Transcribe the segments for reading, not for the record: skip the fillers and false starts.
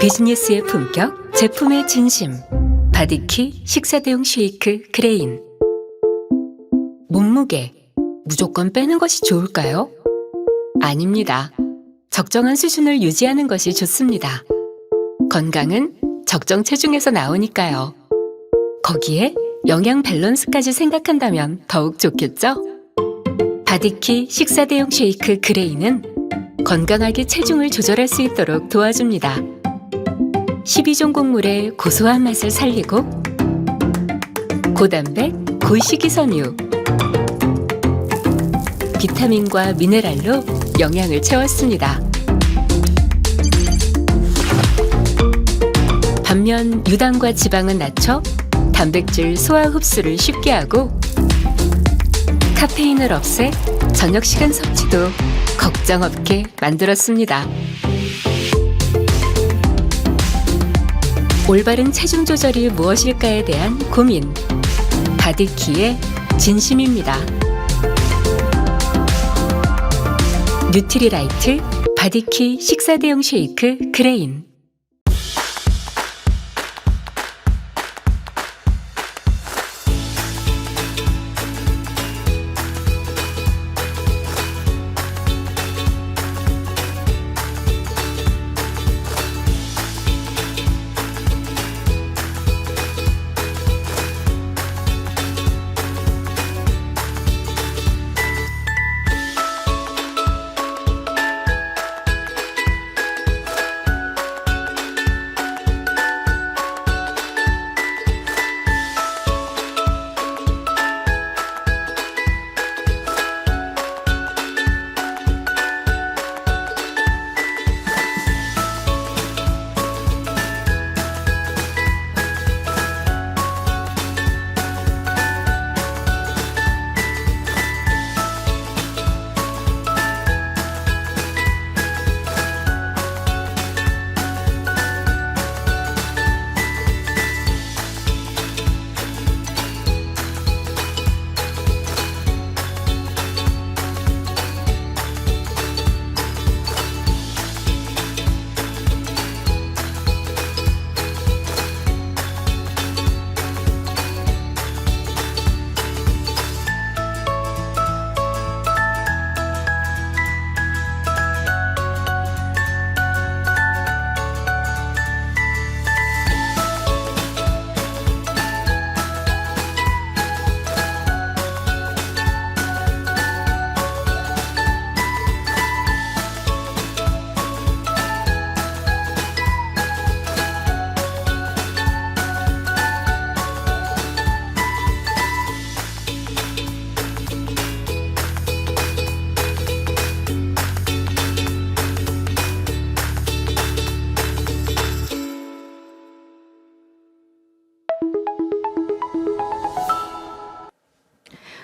비즈니스의 품격, 제품의 진심. 바디키 식사 대용 쉐이크 그레인. 몸무게, 무조건 빼는 것이 좋을까요? 아닙니다. 적정한 수준을 유지하는 것이 좋습니다. 건강은 적정 체중에서 나오니까요. 거기에 영양 밸런스까지 생각한다면 더욱 좋겠죠? 바디키 식사 대용 쉐이크 그레인은 건강하게 체중을 조절할 수 있도록 도와줍니다. 12종 곡물의 고소한 맛을 살리고 고단백, 고식이섬유, 비타민과 미네랄로 영양을 채웠습니다. 반면 유당과 지방은 낮춰 단백질 소화 흡수를 쉽게 하고 카페인을 없애 저녁 시간 섭취도 걱정 없게 만들었습니다. 올바른 체중 조절이 무엇일까에 대한 고민, 바디키의 진심입니다. 뉴트리라이트 바디키 식사 대용 쉐이크 그레인.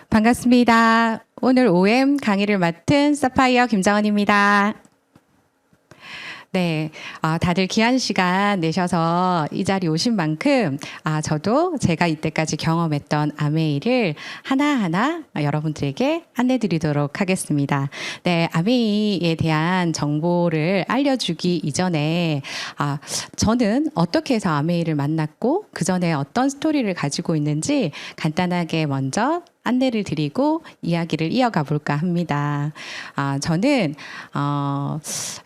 반갑습니다. 오늘 OM 강의를 맡은 사파이어 김정은입니다. 네, 다들 귀한 시간 내셔서 이 자리에 오신 만큼 저도 제가 이때까지 경험했던 아메이를 하나하나 여러분들에게 안내드리도록 하겠습니다. 네, 아메이에 대한 정보를 알려주기 이전에 저는 어떻게 해서 아메이를 만났고 그 전에 어떤 스토리를 가지고 있는지 간단하게 먼저 안내를 드리고 이야기를 이어가 볼까 합니다. 저는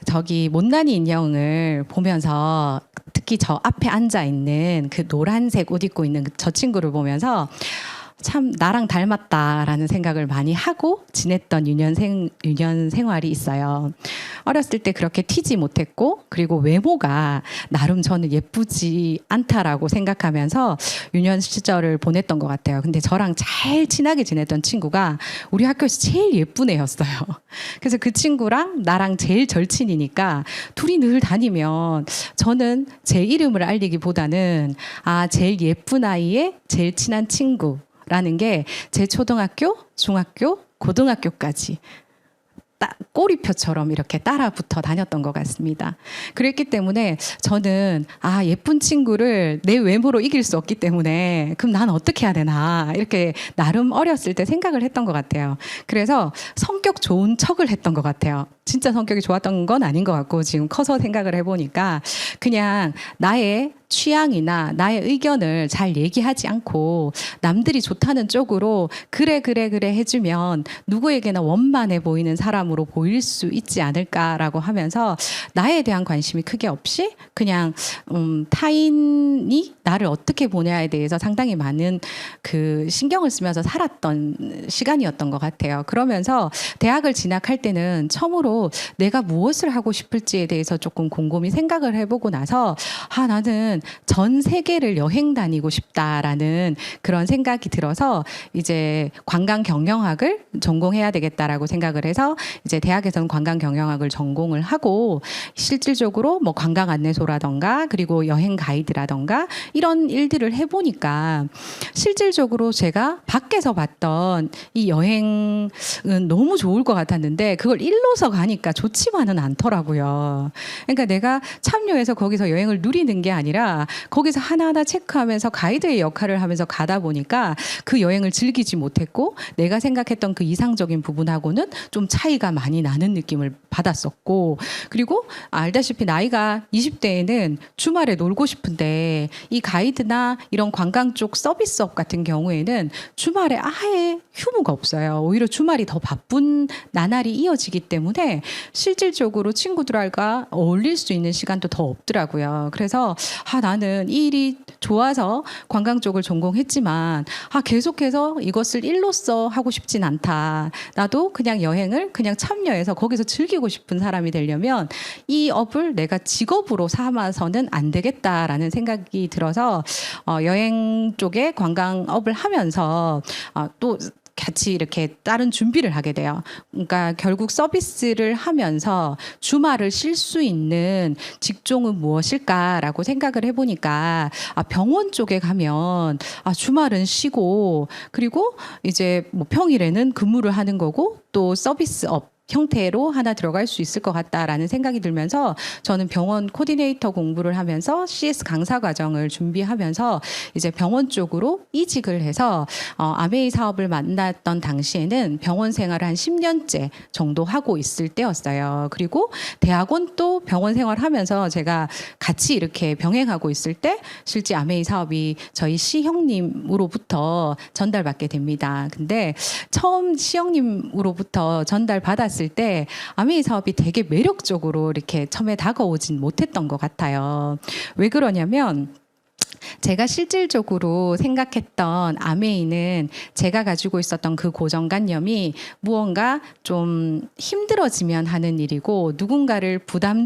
저기 못난이 인형을 보면서 특히 저 앞에 앉아 있는 그 노란색 옷 입고 있는 저 친구를 보면서 참 나랑 닮았다라는 생각을 많이 하고 지냈던 유년 생활이 있어요. 어렸을 때 그렇게 튀지 못했고 그리고 외모가 나름 저는 예쁘지 않다라고 생각하면서 유년 시절을 보냈던 것 같아요. 근데 저랑 잘 친하게 지냈던 친구가 우리 학교에서 제일 예쁜 애였어요. 그래서 그 친구랑 나랑 제일 절친이니까 둘이 늘 다니면 저는 제 이름을 알리기보다는 제일 예쁜 아이의 제일 친한 친구 라는 게 제 초등학교, 중학교, 고등학교까지 꼬리표처럼 이렇게 따라 붙어 다녔던 것 같습니다. 그랬기 때문에 저는 예쁜 친구를 내 외모로 이길 수 없기 때문에 그럼 난 어떻게 해야 되나 이렇게 나름 어렸을 때 생각을 했던 것 같아요. 그래서 성격 좋은 척을 했던 것 같아요. 진짜 성격이 좋았던 건 아닌 것 같고 지금 커서 생각을 해보니까 그냥 나의 취향이나 나의 의견을 잘 얘기하지 않고 남들이 좋다는 쪽으로 그래 해주면 누구에게나 원만해 보이는 사람으로 보일 수 있지 않을까라고 하면서 나에 대한 관심이 크게 없이 그냥 타인이 나를 어떻게 보냐에 대해서 상당히 많은 그 신경을 쓰면서 살았던 시간이었던 것 같아요. 그러면서 대학을 진학할 때는 처음으로 내가 무엇을 하고 싶을지에 대해서 조금 곰곰이 생각을 해보고 나서 나는 전 세계를 여행 다니고 싶다라는 그런 생각이 들어서 이제 관광 경영학을 전공해야 되겠다라고 생각을 해서 이제 대학에서는 관광 경영학을 전공을 하고 실질적으로 뭐 관광 안내소라던가 그리고 여행 가이드라던가 이런 일들을 해보니까 실질적으로 제가 밖에서 봤던 이 여행은 너무 좋을 것 같았는데 그걸 일로서 가니까 좋지만은 않더라고요. 그러니까 내가 참여해서 거기서 여행을 누리는 게 아니라 거기서 하나하나 체크하면서 가이드의 역할을 하면서 가다 보니까 그 여행을 즐기지 못했고 내가 생각했던 그 이상적인 부분하고는 좀 차이가 많이 나는 느낌을 받았었고 그리고 알다시피 나이가 20대에는 주말에 놀고 싶은데 이 가이드나 이런 관광 쪽 서비스업 같은 경우에는 주말에 아예 휴무가 없어요. 오히려 주말이 더 바쁜 나날이 이어지기 때문에 실질적으로 친구들과 어울릴 수 있는 시간도 더 없더라고요. 그래서 나는 이 일이 좋아서 관광 쪽을 전공했지만 계속해서 이것을 일로써 하고 싶진 않다. 나도 그냥 여행을 그냥 참여해서 거기서 즐기고 싶은 사람이 되려면 이 업을 내가 직업으로 삼아서는 안 되겠다라는 생각이 들어서 여행 쪽에 관광업을 하면서 또 같이 이렇게 다른 준비를 하게 돼요. 그러니까 결국 서비스를 하면서 주말을 쉴 수 있는 직종은 무엇일까라고 생각을 해보니까 병원 쪽에 가면 주말은 쉬고 그리고 이제 뭐 평일에는 근무를 하는 거고 또 서비스업 형태로 하나 들어갈 수 있을 것 같다라는 생각이 들면서 저는 병원 코디네이터 공부를 하면서 CS 강사 과정을 준비하면서 이제 병원 쪽으로 이직을 해서 아메이 사업을 만났던 당시에는 병원 생활을 한 10년째 정도 하고 있을 때였어요. 그리고 대학원 또 병원 생활하면서 제가 같이 이렇게 병행하고 있을 때 실제 아메이 사업이 저희 시형님으로부터 전달받게 됩니다. 근데 처음 시형님으로부터 전달받았을 때 아메이 사업이 되게 매력적으로 이렇게 처음에 다가오진 못했던 것 같아요. 왜 그러냐면 제가 실질적으로 생각했던 아메이는 제가 가지고 있었던 그 고정관념이 무언가 좀 힘들어지면 하는 일이고 누군가를 부담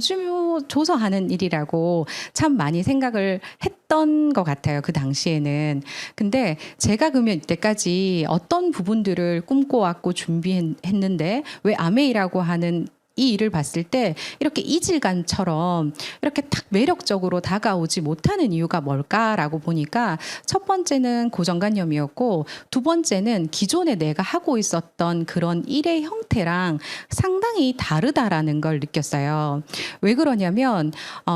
줘서 하는 일이라고 참 많이 생각을 했던 것 같아요. 그 당시에는. 근데 제가 그러면 이때까지 어떤 부분들을 꿈꿔왔고 준비했는데 왜 아메이라고 하는 이 일을 봤을 때 이렇게 이질감처럼 이렇게 딱 매력적으로 다가오지 못하는 이유가 뭘까라고 보니까 첫 번째는 고정관념이었고 두 번째는 기존에 내가 하고 있었던 그런 일의 형태랑 상당히 다르다라는 걸 느꼈어요. 왜 그러냐면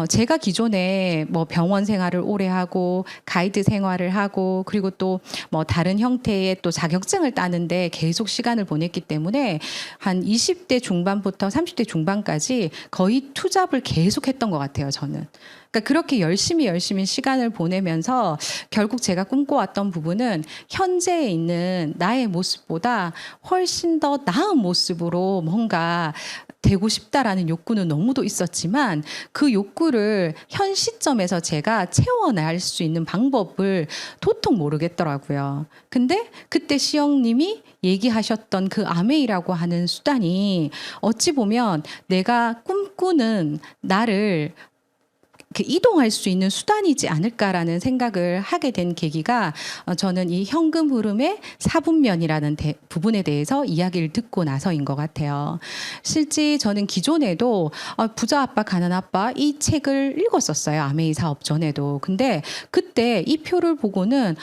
제가 기존에 뭐 병원 생활을 오래 하고 가이드 생활을 하고 그리고 또 뭐 다른 형태의 또 자격증을 따는데 계속 시간을 보냈기 때문에 한 20대 중반부터 30대 중반까지 거의 투잡을 계속했던 것 같아요. 저는. 그러니까 그렇게 열심히 시간을 보내면서 결국 제가 꿈꿔왔던 부분은 현재에 있는 나의 모습보다 훨씬 더 나은 모습으로 뭔가 되고 싶다라는 욕구는 너무도 있었지만 그 욕구를 현 시점에서 제가 채워낼 수 있는 방법을 도통 모르겠더라고요. 근데 그때 시영님이 얘기하셨던 그 아메이라고 하는 수단이 어찌 보면 내가 꿈꾸는 나를 이렇게 이동할 수 있는 수단이지 않을까라는 생각을 하게 된 계기가 저는 이 현금 흐름의 사분면이라는 부분에 대해서 이야기를 듣고 나서인 것 같아요. 실제 저는 기존에도 부자 아빠 가난 아빠 이 책을 읽었었어요. 아메이 사업 전에도. 근데 그때 이 표를 보고는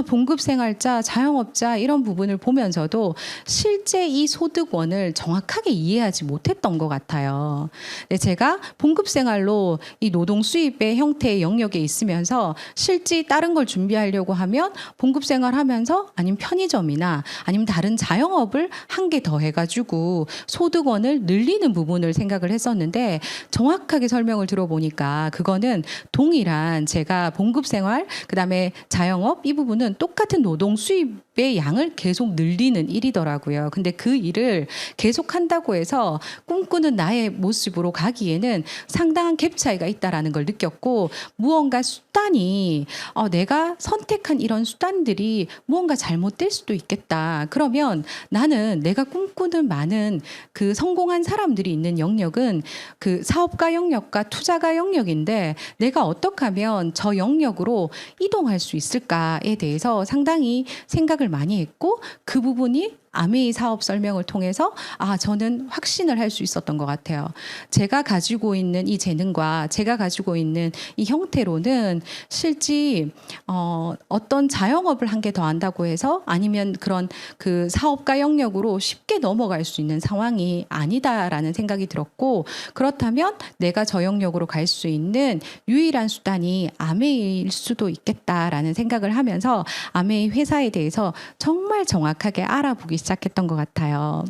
봉급생활자, 자영업자 이런 부분을 보면서도 실제 이 소득원을 정확하게 이해하지 못했던 것 같아요. 네, 제가 봉급생활로 이 노동 수입의 형태의 영역에 있으면서 실제 다른 걸 준비하려고 하면 봉급생활하면서 아니면 편의점이나 아니면 다른 자영업을 한 개 더 해가지고 소득원을 늘리는 부분을 생각을 했었는데 정확하게 설명을 들어보니까 그거는 동일한 제가 봉급생활 그다음에 자영업 이 부분은 똑같은 노동 수입의 양을 계속 늘리는 일이더라고요. 근데 그 일을 계속 한다고 해서 꿈꾸는 나의 모습으로 가기에는 상당한 갭 차이가 있다라는 걸 느꼈고 무언가 수단이 내가 선택한 이런 수단들이 무언가 잘못될 수도 있겠다. 그러면 나는 내가 꿈꾸는 많은 그 성공한 사람들이 있는 영역은 그 사업가 영역과 투자가 영역인데 내가 어떻게 하면 저 영역으로 이동할 수 있을까에 대해서 상당히 생각을 많이 했고 그 부분이 아메이 사업 설명을 통해서 저는 확신을 할 수 있었던 것 같아요. 제가 가지고 있는 이 재능과 제가 가지고 있는 이 형태로는 실제 어떤 자영업을 한 개 더 한다고 해서 아니면 그런 그 사업가 영역으로 쉽게 넘어갈 수 있는 상황이 아니다라는 생각이 들었고 그렇다면 내가 저 영역으로 갈 수 있는 유일한 수단이 아메이일 수도 있겠다라는 생각을 하면서 아메이 회사에 대해서 정말 정확하게 알아보기 시작했던 것 같아요.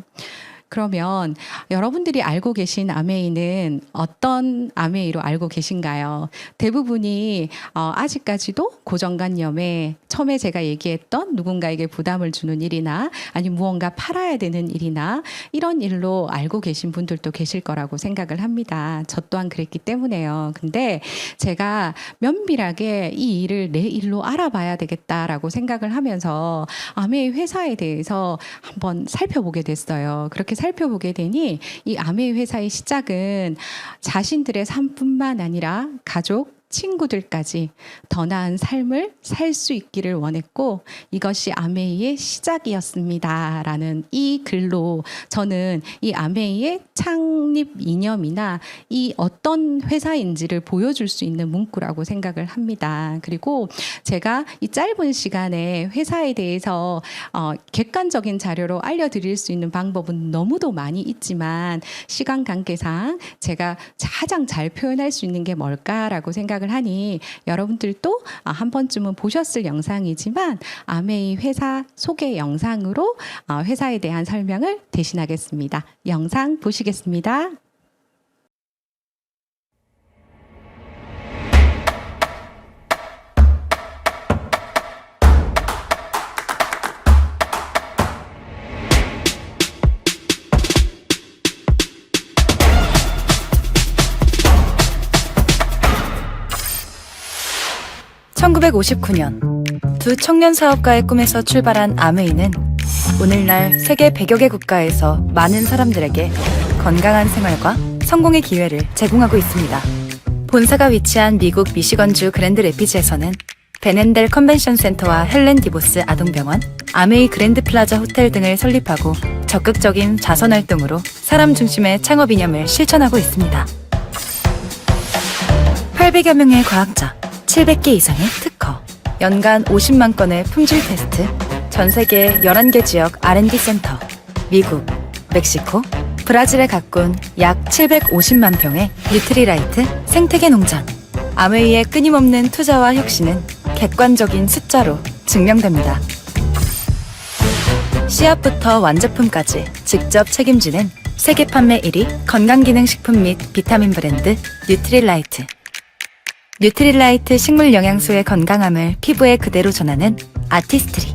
그러면 여러분들이 알고 계신 아메이는 어떤 아메이로 알고 계신가요? 대부분이 아직까지도 고정관념에 처음에 제가 얘기했던 누군가에게 부담을 주는 일이나 아니면 무언가 팔아야 되는 일이나 이런 일로 알고 계신 분들도 계실 거라고 생각을 합니다. 저 또한 그랬기 때문에요. 근데 제가 면밀하게 이 일을 내 일로 알아봐야 되겠다라고 생각을 하면서 아메이 회사에 대해서 한번 살펴보게 됐어요. 그렇게 살펴보게 되니 이 아메이 회사의 시작은 자신들의 삶뿐만 아니라 가족, 친구들까지 더 나은 삶을 살 수 있기를 원했고 이것이 아메이의 시작이었습니다. 라는 이 글로 저는 이 아메이의 창립 이념이나 이 어떤 회사인지를 보여줄 수 있는 문구라고 생각을 합니다. 그리고 제가 이 짧은 시간에 회사에 대해서 객관적인 자료로 알려드릴 수 있는 방법은 너무도 많이 있지만 시간 관계상 제가 가장 잘 표현할 수 있는 게 뭘까라고 생각을 하니 여러분들도 한 번쯤은 보셨을 영상이지만 아메이 회사 소개 영상으로 회사에 대한 설명을 대신하겠습니다. 영상 보시겠습니다. (1959년) 두 청년 사업가의 꿈에서 출발한 아메이는 오늘날 세계 100여 개 국가에서 많은 사람들에게 건강한 생활과 성공의 기회를 제공하고 있습니다. 본사가 위치한 미국 미시건주 그랜드 레피즈에서는 베넨델 컨벤션 센터와 헬렌 디보스 아동병원, 아메이 그랜드 플라자 호텔 등을 설립하고 적극적인 자선 활동으로 사람 중심의 창업 이념을 실천하고 있습니다. 800여 명의 과학자, 700개 이상의 특허, 연간 50만 건의 품질 테스트, 전 세계 11개 지역 R&D 센터, 미국, 멕시코, 브라질에 가꾼 약 750만 평의 뉴트리라이트 생태계 농장. 아메이의 끊임없는 투자와 혁신은 객관적인 숫자로 증명됩니다. 씨앗부터 완제품까지 직접 책임지는 세계 판매 1위 건강기능식품 및 비타민 브랜드 뉴트리라이트. 뉴트리라이트 식물 영양소의 건강함을 피부에 그대로 전하는 아티스트리.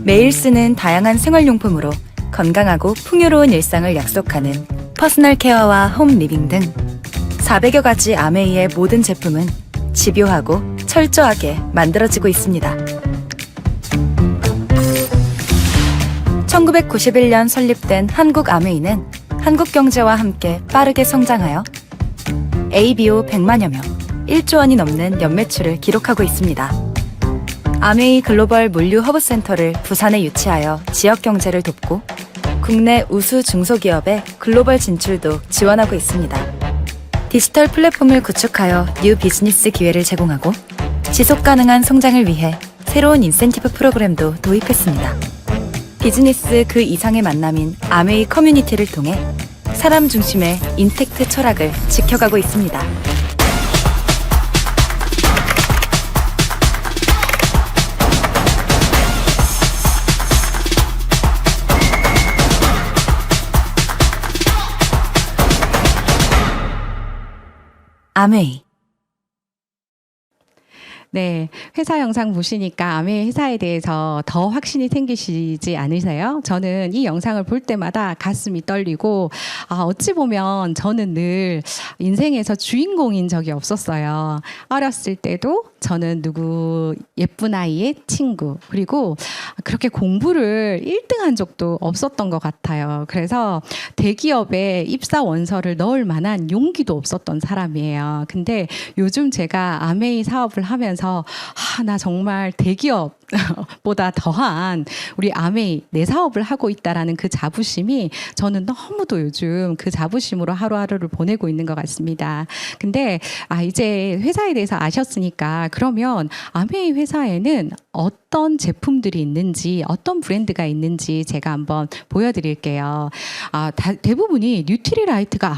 매일 쓰는 다양한 생활용품으로 건강하고 풍요로운 일상을 약속하는 퍼스널 케어와 홈 리빙 등 400여 가지 아메이의 모든 제품은 집요하고 철저하게 만들어지고 있습니다. 1991년 설립된 한국 아메이는 한국 경제와 함께 빠르게 성장하여 ABO 100만여 명, 1조 원이 넘는 연매출을 기록하고 있습니다. 아메이 글로벌 물류 허브센터를 부산에 유치하여 지역 경제를 돕고 국내 우수 중소기업의 글로벌 진출도 지원하고 있습니다. 디지털 플랫폼을 구축하여 뉴 비즈니스 기회를 제공하고 지속 가능한 성장을 위해 새로운 인센티브 프로그램도 도입했습니다. 비즈니스 그 이상의 만남인 아메이 커뮤니티를 통해 사람 중심의 인텍트 철학을 지켜가고 있습니다. 아메이. 네, 회사 영상 보시니까 아메이 회사에 대해서 더 확신이 생기시지 않으세요? 저는 이 영상을 볼 때마다 가슴이 떨리고 어찌 보면 저는 늘 인생에서 주인공인 적이 없었어요. 어렸을 때도 저는 누구 예쁜 아이의 친구, 그리고 그렇게 공부를 1등한 적도 없었던 것 같아요. 그래서 대기업에 입사 원서를 넣을 만한 용기도 없었던 사람이에요. 근데 요즘 제가 아메이 사업을 하면서 나 정말 대기업보다 더한 우리 아메이 내 사업을 하고 있다라는 그 자부심이 저는 너무도 요즘 그 자부심으로 하루하루를 보내고 있는 것 같습니다. 근데 이제 회사에 대해서 아셨으니까 그러면 아메이 회사에는 어떤 제품들이 있는지, 어떤 브랜드가 있는지 제가 한번 보여드릴게요. 대부분이 뉴트리라이트가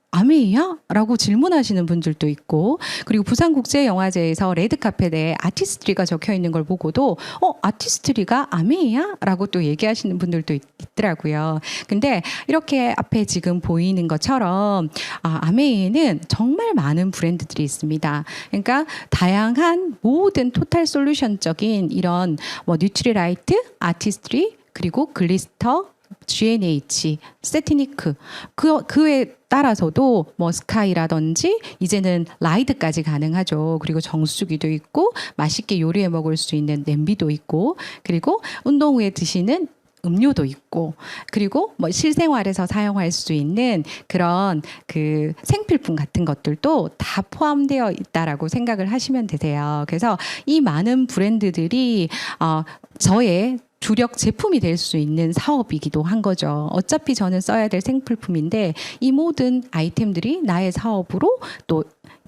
아메이야? 라고 질문하시는 분들도 있고, 그리고 부산국제영화제에서 레드카펫에 아티스트리가 적혀 있는 걸 보고도 아티스트리가 아메이야? 라고 또 얘기하시는 분들도 있더라고요. 근데 이렇게 앞에 지금 보이는 것처럼 아메이에는 정말 많은 브랜드들이 있습니다. 그러니까 다양한 모든 토탈 솔루션적인 이런 뉴트리라이트, 아티스트리, 그리고 글리스터, G&H, 세티니크 그에 따라서도 스카이라든지 이제는 라이드까지 가능하죠. 그리고 정수기도 있고 맛있게 요리해 먹을 수 있는 냄비도 있고, 그리고 운동 후에 드시는 음료도 있고, 그리고 실생활에서 사용할 수 있는 그런 그 생필품 같은 것들도 다 포함되어 있다라고 생각을 하시면 되세요. 그래서 이 많은 브랜드들이 저의 주력 제품이 될 수 있는 사업이기도 한 거죠. 어차피 저는 써야 될 생필품인데 이 모든 아이템들이 나의 사업으로 또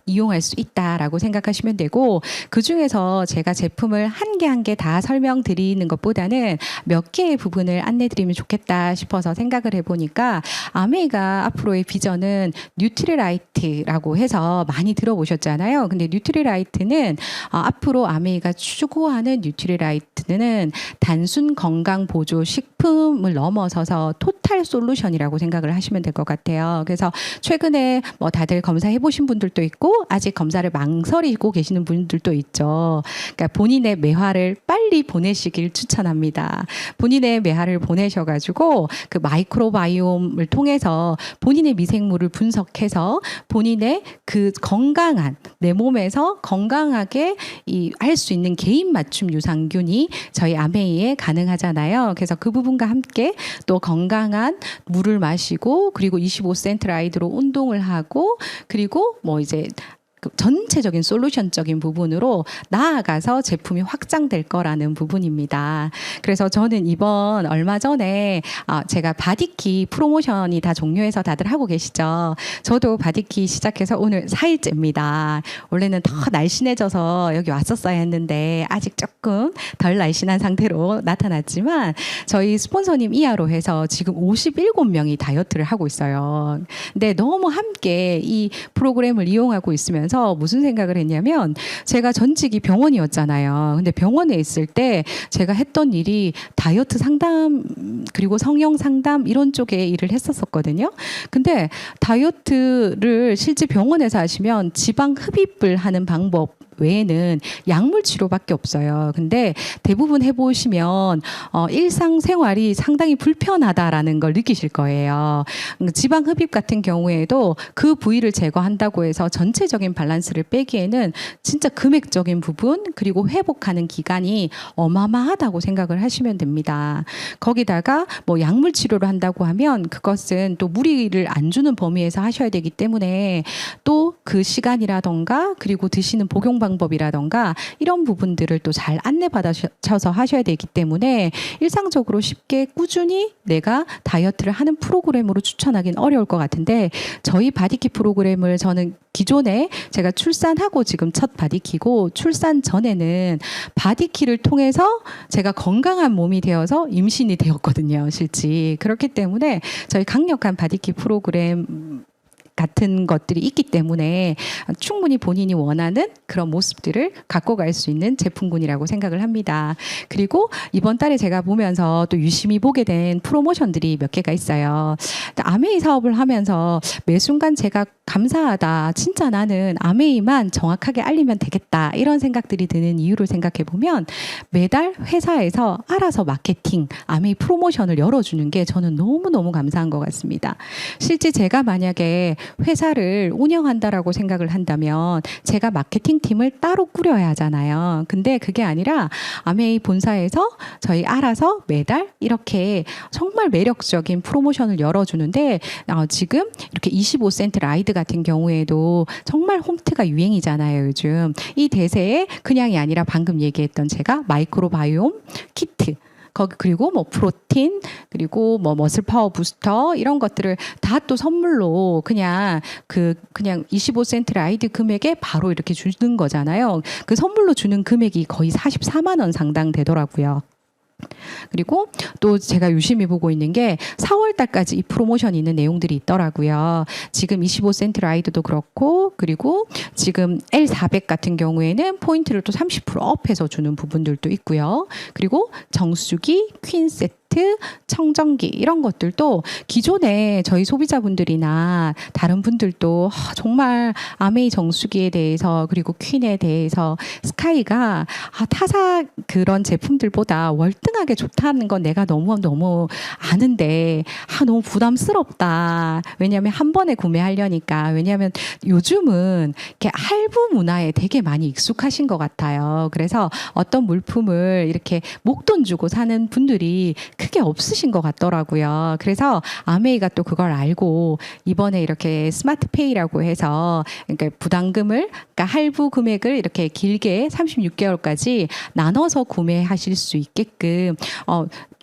이용할 수 있다라고 생각하시면 되고, 그중에서 제가 제품을 한 개 한 개 다 설명드리는 것보다는 몇 개의 부분을 안내드리면 좋겠다 싶어서 생각을 해보니까 아메이가 앞으로의 비전은 뉴트리라이트라고 해서 많이 들어보셨잖아요. 근데 뉴트리라이트는 앞으로 아메이가 추구하는 뉴트리라이트는 단순 건강 보조 식품을 넘어서서 토탈 솔루션이라고 생각을 하시면 될 것 같아요. 그래서 최근에 다들 검사해 보신 분들도 있고 아직 검사를 망설이고 계시는 분들도 있죠. 그러니까 본인의 매화를 빨리 보내시길 추천합니다. 본인의 매화를 보내셔가지고 그 마이크로바이옴을 통해서 본인의 미생물을 분석해서 본인의 그 건강한 내 몸에서 건강하게 할 수 있는 개인 맞춤 유산균이 저희 아메이에 가능하잖아요. 그래서 그 부분과 함께 또 건강한 물을 마시고, 그리고 25센트 라이드로 운동을 하고, 그리고 이제 전체적인 솔루션적인 부분으로 나아가서 제품이 확장될 거라는 부분입니다. 그래서 저는 이번 얼마 전에 제가 바디키 프로모션이 다 종료해서 다들 하고 계시죠. 저도 바디키 시작해서 오늘 4일째입니다. 원래는 더 날씬해져서 여기 왔었어야 했는데 아직 조금 덜 날씬한 상태로 나타났지만 저희 스폰서님 이하로 해서 지금 57명이 다이어트를 하고 있어요. 근데 너무 함께 이 프로그램을 이용하고 있으면 무슨 생각을 했냐면, 제가 전직이 병원이었잖아요. 근데 병원에 있을 때 제가 했던 일이 다이어트 상담 그리고 성형 상담 이런 쪽에 일을 했었거든요. 근데 다이어트를 실제 병원에서 하시면 지방 흡입을 하는 방법 외에는 약물 치료밖에 없어요. 근데 대부분 해보시면 일상생활이 상당히 불편하다라는 걸 느끼실 거예요. 지방 흡입 같은 경우에도 그 부위를 제거한다고 해서 전체적인 밸런스를 빼기에는 진짜 금액적인 부분 그리고 회복하는 기간이 어마어마하다고 생각을 하시면 됩니다. 거기다가 뭐 약물 치료를 한다고 하면 그것은 또 무리를 안 주는 범위에서 하셔야 되기 때문에 또 그 시간이라던가 그리고 드시는 복용 방법이라던가 이런 부분들을 또 잘 안내받아셔서 하셔야 되기 때문에 일상적으로 쉽게 꾸준히 내가 다이어트를 하는 프로그램으로 추천하기는 어려울 것 같은데 저희 바디키 프로그램을 저는 기존에 제가 출산하고 지금 첫 바디키고 출산 전에는 바디키를 통해서 제가 건강한 몸이 되어서 임신이 되었거든요. 실제 그렇기 때문에 저희 강력한 바디키 프로그램 같은 것들이 있기 때문에 충분히 본인이 원하는 그런 모습들을 갖고 갈 수 있는 제품군이라고 생각을 합니다. 그리고 이번 달에 제가 보면서 또 유심히 보게 된 프로모션들이 몇 개가 있어요. 아메이 사업을 하면서 매 순간 제가 감사하다. 진짜 나는 아메이만 정확하게 알리면 되겠다. 이런 생각들이 드는 이유를 생각해 보면 매달 회사에서 알아서 마케팅, 아메이 프로모션을 열어주는 게 저는 너무너무 감사한 것 같습니다. 실제 제가 만약에 회사를 운영한다라고 생각을 한다면 제가 마케팅 팀을 따로 꾸려야 하잖아요. 근데 그게 아니라 아메이 본사에서 저희 알아서 매달 이렇게 정말 매력적인 프로모션을 열어주는데 지금 이렇게 25센트 라이드 같은 경우에도 정말 홈트가 유행이잖아요. 요즘 이 대세에 그냥이 아니라 방금 얘기했던 제가 마이크로바이옴 키트 그리고 뭐 프로틴 그리고 뭐 머슬 파워 부스터 이런 것들을 다 또 선물로 그냥 25센트 라이드 금액에 바로 이렇게 주는 거잖아요. 그 선물로 주는 금액이 거의 44만 원 상당 되더라고요. 그리고 또 제가 유심히 보고 있는 게 4월 달까지 이 프로모션이 있는 내용들이 있더라고요. 지금 25센트 라이드도 그렇고 그리고 지금 L400 같은 경우에는 포인트를 또 30% 업해서 주는 부분들도 있고요. 그리고 정수기, 퀸 세트 청정기 이런 것들도 기존에 저희 소비자분들이나 다른 분들도 정말 아메이 정수기에 대해서 그리고 퀸에 대해서 스카이가 타사 그런 제품들보다 월등하게 좋다는 건 내가 너무 아는데 너무 부담스럽다. 왜냐하면 한 번에 구매하려니까. 왜냐하면 요즘은 이렇게 할부 문화에 되게 많이 익숙하신 것 같아요. 그래서 어떤 물품을 이렇게 목돈 주고 사는 분들이 크게 없으신 것 같더라고요. 그래서 아메이가 또 그걸 알고 이번에 이렇게 스마트페이라고 해서 그러니까 부담금을 그러니까 할부 금액을 이렇게 길게 36개월까지 나눠서 구매하실 수 있게끔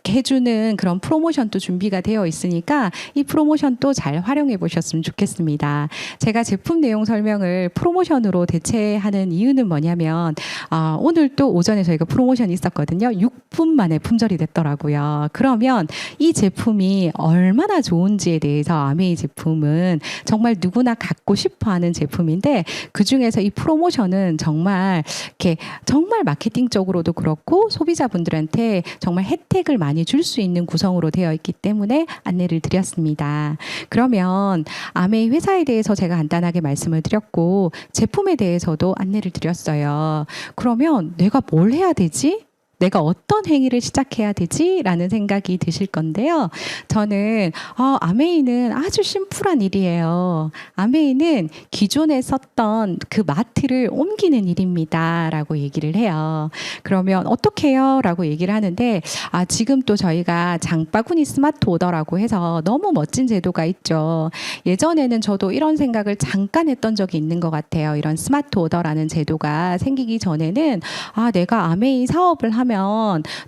해주는 그런 프로모션도 준비가 되어 있으니까 이 프로모션도 잘 활용해 보셨으면 좋겠습니다. 제가 제품 내용 설명을 프로모션으로 대체하는 이유는 뭐냐면 오늘 또 오전에 저희가 프로모션이 있었거든요. 6분 만에 품절이 됐더라고요. 그러면 이 제품이 얼마나 좋은지에 대해서 아메이 제품은 정말 누구나 갖고 싶어하는 제품인데 그중에서 이 프로모션은 정말 이렇게 정말 마케팅적으로도 그렇고 소비자분들한테 정말 혜택을 많이 줄 수 있는 구성으로 되어 있기 때문에 안내를 드렸습니다. 그러면 아메이 회사에 대해서 제가 간단하게 말씀을 드렸고 제품에 대해서도 안내를 드렸어요. 그러면 내가 뭘 해야 되지? 내가 어떤 행위를 시작해야 되지? 라는 생각이 드실 건데요. 저는 아메이는 아주 심플한 일이에요. 아메이는 기존에 썼던 그 마트를 옮기는 일입니다. 라고 얘기를 해요. 그러면 어떻게 해요? 라고 얘기를 하는데 지금 또 저희가 장바구니 스마트 오더라고 해서 너무 멋진 제도가 있죠. 예전에는 저도 이런 생각을 잠깐 했던 적이 있는 것 같아요. 이런 스마트 오더라는 제도가 생기기 전에는 내가 아메이 사업을 하면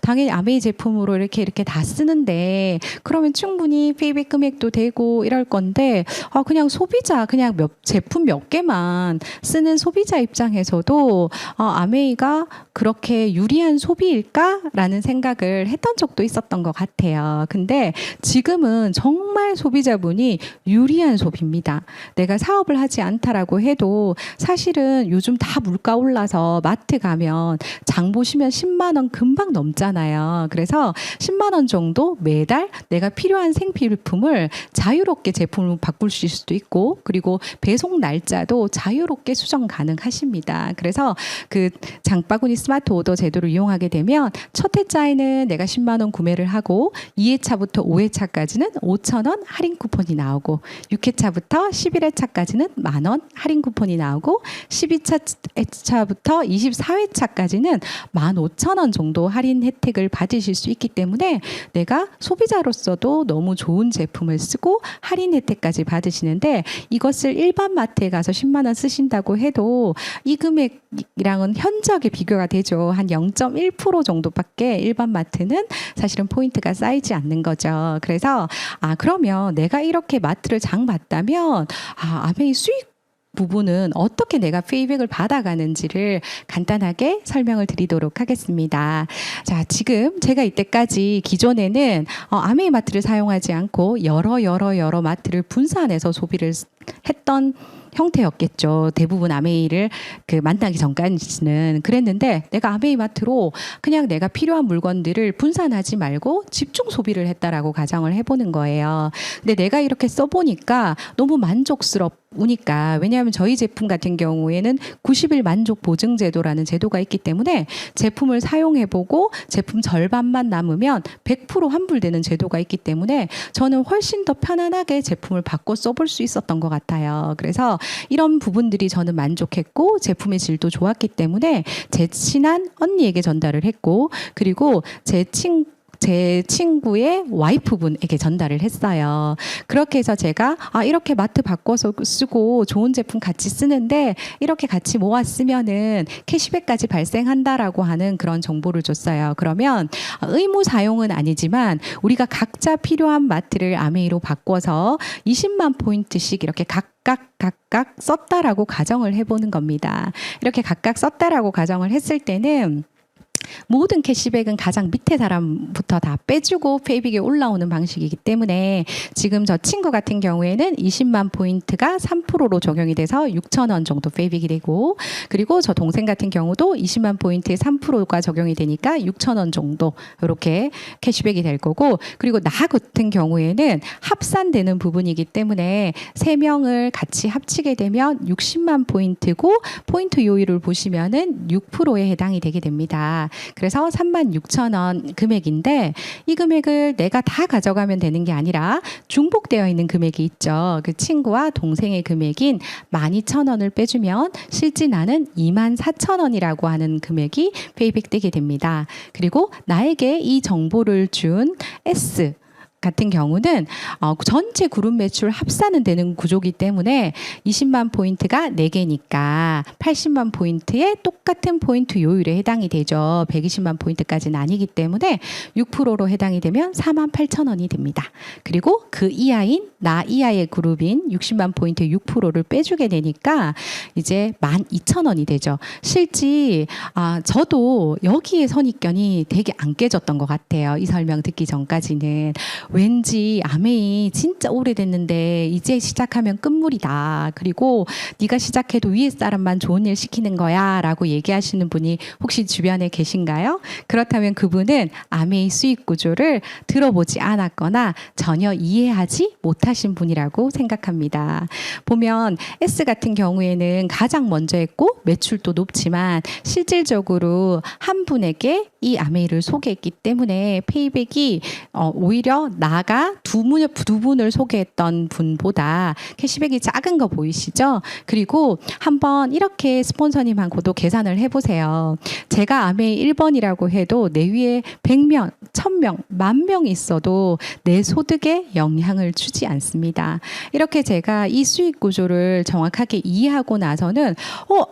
당연히 아메이 제품으로 이렇게 다 쓰는데 그러면 충분히 페이백 금액도 되고 이럴 건데 그냥 소비자 그냥 제품 몇 개만 쓰는 소비자 입장에서도 아메이가 그렇게 유리한 소비일까라는 생각을 했던 적도 있었던 것 같아요. 근데 지금은 정말 소비자분이 유리한 소비입니다. 내가 사업을 하지 않다라고 해도 사실은 요즘 다 물가 올라서 마트 가면 장 보시면 10만 원 원 금방 넘잖아요. 그래서 10만 원 정도 매달 내가 필요한 생필품을 자유롭게 제품을 바꾸실 수도 있고, 그리고 배송 날짜도 자유롭게 수정 가능하십니다. 그래서 그 장바구니 스마트 오더 제도를 이용하게 되면 첫 회차에는 내가 10만 원 구매를 하고 2회차부터 5회차까지는 5천 원 할인 쿠폰이 나오고, 6회차부터 11회차까지는 만 원 할인 쿠폰이 나오고, 12회차부터 24회차까지는 15,000원 정도 할인 혜택을 받으실 수 있기 때문에 내가 소비자로서도 너무 좋은 제품을 쓰고 할인 혜택까지 받으시는데, 이것을 일반 마트에 가서 10만 원 쓰신다고 해도 이 금액이랑은 현저하게 비교가 되죠. 한 0.1% 정도밖에 일반 마트는 사실은 포인트가 쌓이지 않는 거죠. 그래서 그러면 내가 이렇게 마트를 장 봤다면 아메이 수익 부분은 어떻게 내가 페이백을 받아가는지를 간단하게 설명을 드리도록 하겠습니다. 자, 지금 제가 이때까지 기존에는 아메이 마트를 사용하지 않고 여러 마트를 분산해서 소비를 했던 형태였겠죠. 대부분 아메이를 만나기 전까지는 그랬는데, 내가 아메이 마트로 그냥 내가 필요한 물건들을 분산하지 말고 집중 소비를 했다라고 가정을 해보는 거예요. 근데 내가 이렇게 써보니까 너무 만족스럽으니까, 왜냐하면 저희 제품 같은 경우에는 90일 만족 보증 제도라는 제도가 있기 때문에 제품을 사용해보고 제품 절반만 남으면 100% 환불되는 제도가 있기 때문에 저는 훨씬 더 편안하게 제품을 바꿔 써볼 수 있었던 것 같아요. 그래서 이런 부분들이 저는 만족했고 제품의 질도 좋았기 때문에 제 친한 언니에게 전달을 했고, 그리고 제 친구의 와이프분에게 전달을 했어요. 그렇게 해서 제가 이렇게 마트 바꿔서 쓰고 좋은 제품 같이 쓰는데 이렇게 같이 모아 쓰면은 캐시백까지 발생한다라고 하는 그런 정보를 줬어요. 그러면 의무 사용은 아니지만 우리가 각자 필요한 마트를 아메이로 바꿔서 20만 포인트씩 이렇게 각각 썼다라고 가정을 해보는 겁니다. 이렇게 각각 썼다라고 가정을 했을 때는 모든 캐시백은 가장 밑에 사람부터 다 빼주고 페이백이 올라오는 방식이기 때문에, 지금 저 친구 같은 경우에는 20만 포인트가 3%로 적용이 돼서 6,000원 정도 페이백이 되고, 그리고 저 동생 같은 경우도 20만 포인트에 3%가 적용이 되니까 6,000원 정도 이렇게 캐시백이 될 거고, 그리고 나 같은 경우에는 합산되는 부분이기 때문에 3명을 같이 합치게 되면 60만 포인트고, 포인트 요율을 보시면은 6%에 해당이 되게 됩니다. 그래서 36,000원 금액인데, 이 금액을 내가 다 가져가면 되는 게 아니라 중복되어 있는 금액이 있죠. 그 친구와 동생의 금액인 12,000원을 빼주면 실제 나는 24,000원이라고 하는 금액이 페이백 되게 됩니다. 그리고 나에게 이 정보를 준 S 같은 경우는 전체 그룹 매출 합산은 되는 구조이기 때문에 20만 포인트가 4개니까 80만 포인트에 똑같은 포인트 요율에 해당이 되죠. 120만 포인트까지는 아니기 때문에 6%로 해당이 되면 48,000원이 됩니다. 그리고 그 이하인 나 이하의 그룹인 60만 포인트 6%를 빼주게 되니까 이제 12,000원이 되죠. 실제 저도 여기에 선입견이 되게 안 깨졌던 것 같아요. 이 설명 듣기 전까지는. 왠지 아메이 진짜 오래됐는데 이제 시작하면 끝물이다. 그리고 네가 시작해도 위에 사람만 좋은 일 시키는 거야 라고 얘기하시는 분이 혹시 주변에 계신가요? 그렇다면 그분은 아메이 수익 구조를 들어보지 않았거나 전혀 이해하지 못하신 분이라고 생각합니다. 보면 S 같은 경우에는 가장 먼저 했고 매출도 높지만 실질적으로 한 분에게 이 아메이를 소개했기 때문에 페이백이 오히려 나가 두 분을 소개했던 분보다 캐시백이 작은 거 보이시죠? 그리고 한번 이렇게 스폰서님하고도 계산을 해보세요. 제가 아메이 1번이라고 해도 내 위에 100명, 1000명, 10,000명 있어도 내 소득에 영향을 주지 않습니다. 이렇게 제가 이 수익 구조를 정확하게 이해하고 나서는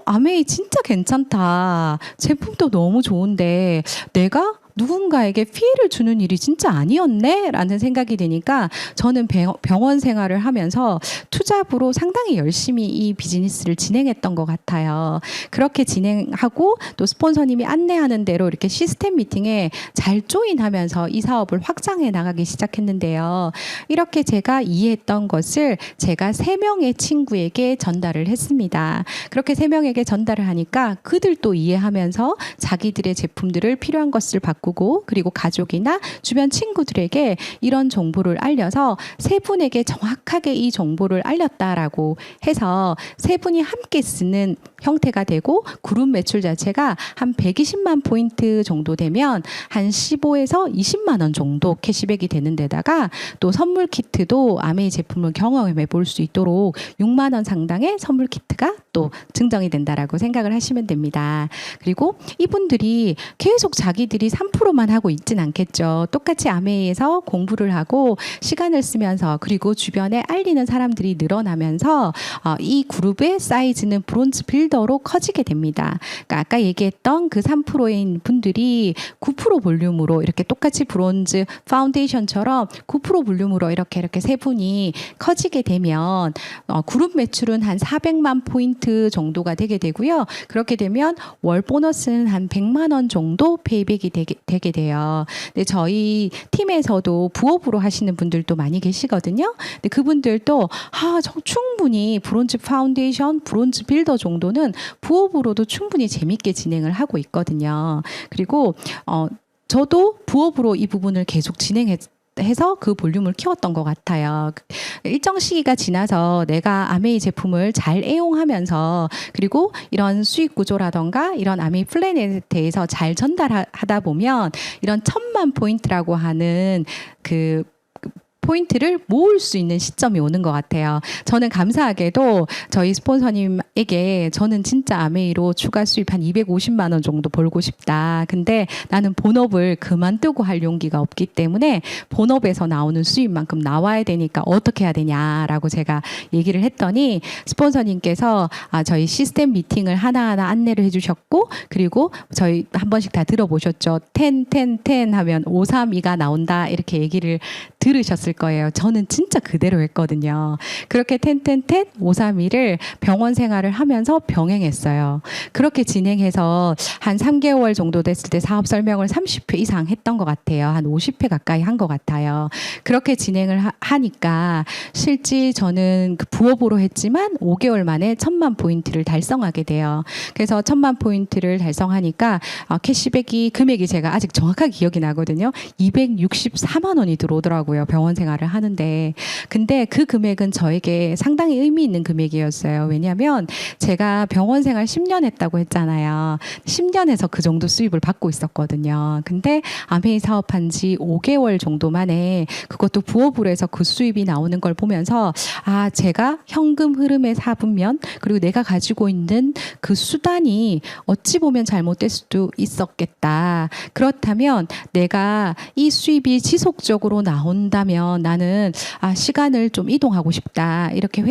아메이 진짜 괜찮다. 제품도 너무 좋은데 내가 누군가에게 피해를 주는 일이 진짜 아니었네? 라는 생각이 드니까 저는 병원 생활을 하면서 투잡으로 상당히 열심히 이 비즈니스를 진행했던 것 같아요. 그렇게 진행하고 또 스폰서님이 안내하는 대로 이렇게 시스템 미팅에 잘 조인하면서 이 사업을 확장해 나가기 시작했는데요. 이렇게 제가 이해했던 것을 제가 3명의 친구에게 전달을 했습니다. 그렇게 3명에게 전달을 하니까 그들도 이해하면서 자기들의 제품들을 필요한 것을 바꾸고 그리고 가족이나 주변 친구들에게 이런 정보를 알려서 3분에게 정확하게 이 정보를 알렸다라고 해서 3분이 함께 쓰는 형태가 되고 그룹 매출 자체가 한 120만 포인트 정도 되면 한 15에서 20만 원 정도 캐시백이 되는 데다가 또 선물 키트도 아메이 제품을 경험해 볼 수 있도록 6만 원 상당의 선물 키트가 또 증정이 된다라고 생각을 하시면 됩니다. 그리고 이분들이 계속 자기들이 3%만 하고 있진 않겠죠. 똑같이 아메이에서 공부를 하고 시간을 쓰면서 그리고 주변에 알리는 사람들이 늘어나면서 이 그룹의 사이즈는 브론즈 빌더로 커지게 됩니다. 그러니까 아까 얘기했던 그 3%인 분들이 9% 볼륨으로 이렇게 똑같이 브론즈 파운데이션처럼 9% 볼륨으로 이렇게 3분이 커지게 되면 그룹 매출은 한 400만 포인트 정도가 되게 되고요. 그렇게 되면 월 보너스는 한 100만 원 정도 페이백이 되게 돼요. 근데 저희 팀에서도 부업으로 하시는 분들도 많이 계시거든요. 근데 그분들도 충분히 브론즈 파운데이션, 브론즈 빌더 정도는 부업으로도 충분히 재밌게 진행을 하고 있거든요. 그리고 저도 부업으로 이 부분을 계속 해서 그 볼륨을 키웠던 것 같아요. 일정 시기가 지나서 내가 아메이 제품을 잘 애용하면서 그리고 이런 수익 구조라던가 이런 아메이 플랜에 대해서 잘 전달하다 보면 이런 1000만 포인트라고 하는 그 포인트를 모을 수 있는 시점이 오는 것 같아요. 저는 감사하게도 저희 스폰서님에게 저는 진짜 아메이로 추가 수입 한 250만 원 정도 벌고 싶다. 근데 나는 본업을 그만두고 할 용기가 없기 때문에 본업에서 나오는 수입만큼 나와야 되니까 어떻게 해야 되냐라고 제가 얘기를 했더니 스폰서님께서 저희 시스템 미팅을 하나하나 안내를 해주셨고 그리고 저희 한 번씩 다 들어보셨죠. 10, 10, 10 하면 532가 나온다 이렇게 얘기를 들으셨을 거예요. 저는 진짜 그대로 했거든요. 그렇게 10, 10, 10, 532를 병원 생활을 하면서 병행했어요. 그렇게 진행해서 한 3개월 정도 됐을 때 사업 설명을 30회 이상 했던 것 같아요. 한 50회 가까이 한 것 같아요. 그렇게 진행을 하니까 실제 저는 그 부업으로 했지만 5개월 만에 1000만 포인트를 달성하게 돼요. 그래서 1000만 포인트를 달성하니까 캐시백이 금액이 제가 아직 정확하게 기억이 나거든요. 264만 원이 들어오더라고요. 병원 생활을 하는데. 근데 그 금액은 저에게 상당히 의미 있는 금액이었어요. 왜냐하면 제가 병원 생활 10년 했다고 했잖아요. 10년에서 그 정도 수입을 받고 있었거든요. 근데 아메이 사업한 지 5개월 정도 만에 그것도 부업으로 해서 그 수입이 나오는 걸 보면서 제가 현금 흐름의 4분면 그리고 내가 가지고 있는 그 수단이 어찌 보면 잘못될 수도 있었겠다. 그렇다면 내가 이 수입이 지속적으로 나온다면 나는 시간을 좀 이동하고 싶다. 이렇게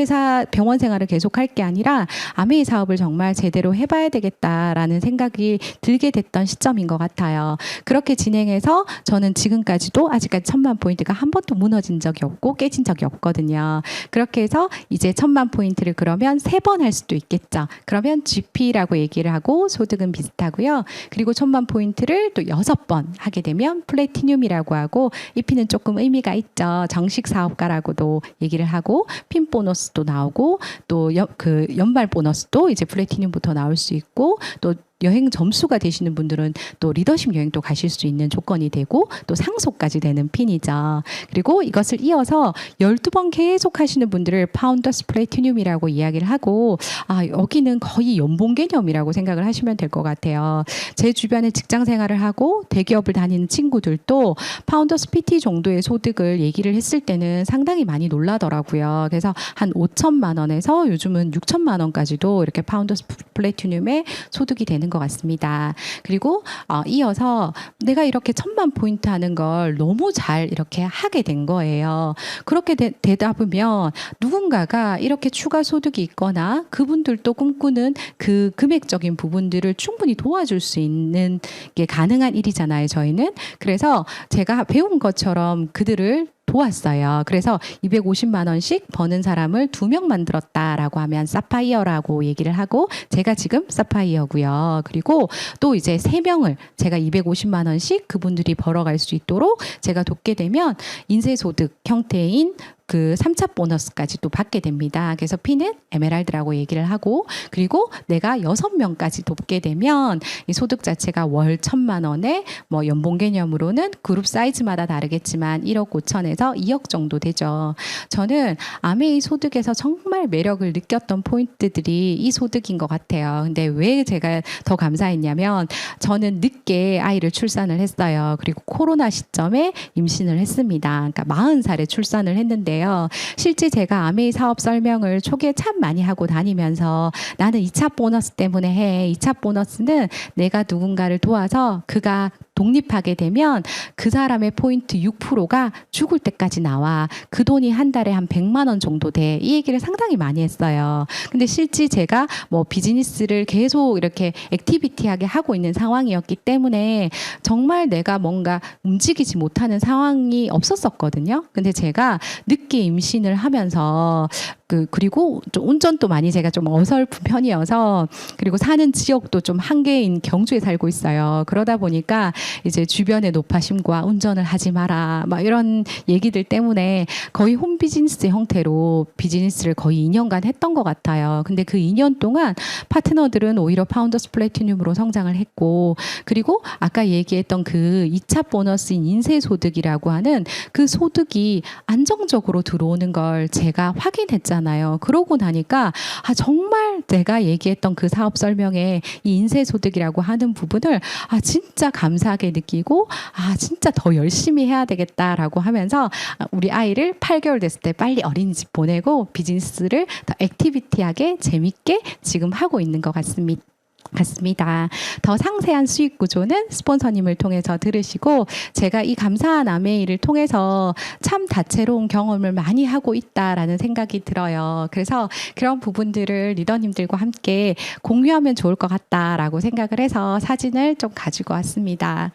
병원 생활을 계속할 게 아니라 아메이 사업을 정말 제대로 해봐야 되겠다라는 생각이 들게 됐던 시점인 것 같아요. 그렇게 진행해서 저는 지금까지도 아직까지 1000만 포인트가 한 번도 무너진 적이 없고 깨진 적이 없거든요. 그렇게 해서 이제 1000만 포인트를 그러면 3번 할 수도 있겠죠. 그러면 GP라고 얘기를 하고 소득은 비슷하고요. 그리고 1000만 포인트를 또 6번 하게 되면 플래티늄이라고 하고 이 피는 조금 의미가 있죠. 정식 사업가라고도 얘기를 하고 핀 보너스도 나오고 또 그 연말 보너스도 이제 플래티늄부터 나올 수 있고 또 여행 점수가 되시는 분들은 또 리더십 여행도 가실 수 있는 조건이 되고 또 상속까지 되는 핀이죠. 그리고 이것을 이어서 12번 계속 하시는 분들을 파운더스 플래티늄이라고 이야기를 하고 여기는 거의 연봉 개념이라고 생각을 하시면 될 것 같아요. 제 주변에 직장 생활을 하고 대기업을 다니는 친구들도 파운더스 PT 정도의 소득을 얘기를 했을 때는 상당히 많이 놀라더라고요. 그래서 한 5천만 원에서 요즘은 6천만 원까지도 이렇게 파운더스 플래티늄의 소득이 되는 것 것 같습니다. 그리고 이어서 내가 이렇게 1000만 포인트 하는 걸 너무 잘 이렇게 하게 된 거예요. 그렇게 되다 보면 누군가가 이렇게 추가 소득이 있거나 그분들도 꿈꾸는 그 금액적인 부분들을 충분히 도와줄 수 있는 게 가능한 일이잖아요, 저희는. 그래서 제가 배운 것처럼 그들을 도왔어요. 그래서 250만 원씩 버는 사람을 2명 만들었다라고 하면 사파이어라고 얘기를 하고, 제가 지금 사파이어고요. 그리고 또 이제 3명을 제가 250만 원씩 그분들이 벌어갈 수 있도록 제가 돕게 되면 인쇄소득 형태인 그 3차 보너스까지 또 받게 됩니다. 그래서 P는 에메랄드라고 얘기를 하고, 그리고 내가 6명까지 돕게 되면 이 소득 자체가 월 1000만 원에 뭐 연봉 개념으로는 그룹 사이즈마다 다르겠지만 1억 5천에서 2억 정도 되죠. 저는 아메이 소득에서 정말 매력을 느꼈던 포인트들이 이 소득인 것 같아요. 근데 왜 제가 더 감사했냐면, 저는 늦게 아이를 출산을 했어요. 그리고 코로나 시점에 임신을 했습니다. 그러니까 40살에 출산을 했는데 실제 제가 아메이 사업 설명을 초기에 참 많이 하고 다니면서, 나는 2차 보너스 때문에 해. 2차 보너스는 내가 누군가를 도와서 그가 독립하게 되면 그 사람의 포인트 6%가 죽을 때까지 나와. 그 돈이 한 달에 한 100만 원 정도 돼. 이 얘기를 상당히 많이 했어요. 근데 실제 제가 뭐 비즈니스를 계속 이렇게 액티비티하게 하고 있는 상황이었기 때문에 정말 내가 뭔가 움직이지 못하는 상황이 없었었거든요. 근데 제가 늦게 임신을 하면서 그리고 좀 운전도 많이 제가 좀 어설픈 편이어서, 그리고 사는 지역도 좀 한계인 경주에 살고 있어요. 그러다 보니까 이제 주변의 노파심과 운전을 하지 마라 막 이런 얘기들 때문에 거의 홈 비즈니스 형태로 비즈니스를 거의 2년간 했던 것 같아요. 근데 그 2년 동안 파트너들은 오히려 파운더스 플래티늄으로 성장을 했고, 그리고 아까 얘기했던 그 2차 보너스인 인쇄소득이라고 하는 그 소득이 안정적으로 들어오는 걸 제가 확인했잖아요. 그러고 나니까 정말 내가 얘기했던 그 사업 설명에 이 인쇄소득이라고 하는 부분을 진짜 감사하게 느끼고, 진짜 더 열심히 해야 되겠다라고 하면서 우리 아이를 8개월 됐을 때 빨리 어린이집 보내고 비즈니스를 더 액티비티하게 재밌게 지금 하고 있는 것 같습니다. 더 상세한 수익 구조는 스폰서님을 통해서 들으시고, 제가 이 감사한 아메이를 통해서 참 다채로운 경험을 많이 하고 있다라는 생각이 들어요. 그래서 그런 부분들을 리더님들과 함께 공유하면 좋을 것 같다라고 생각을 해서 사진을 좀 가지고 왔습니다.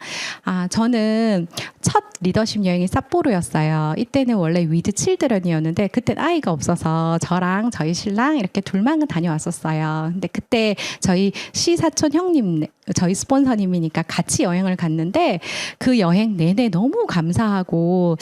저는 첫 리더십 여행이 삿포로였어요. 이때는 원래 위드 칠드런이었는데 그때 아이가 없어서 저랑 저희 신랑 이렇게 둘만 다녀왔었어요. 근데 그때 저희 시사촌 형님, 저희 스폰서님이니까 같이 여행을 갔는데 그 여행 내내 너무 감사하고,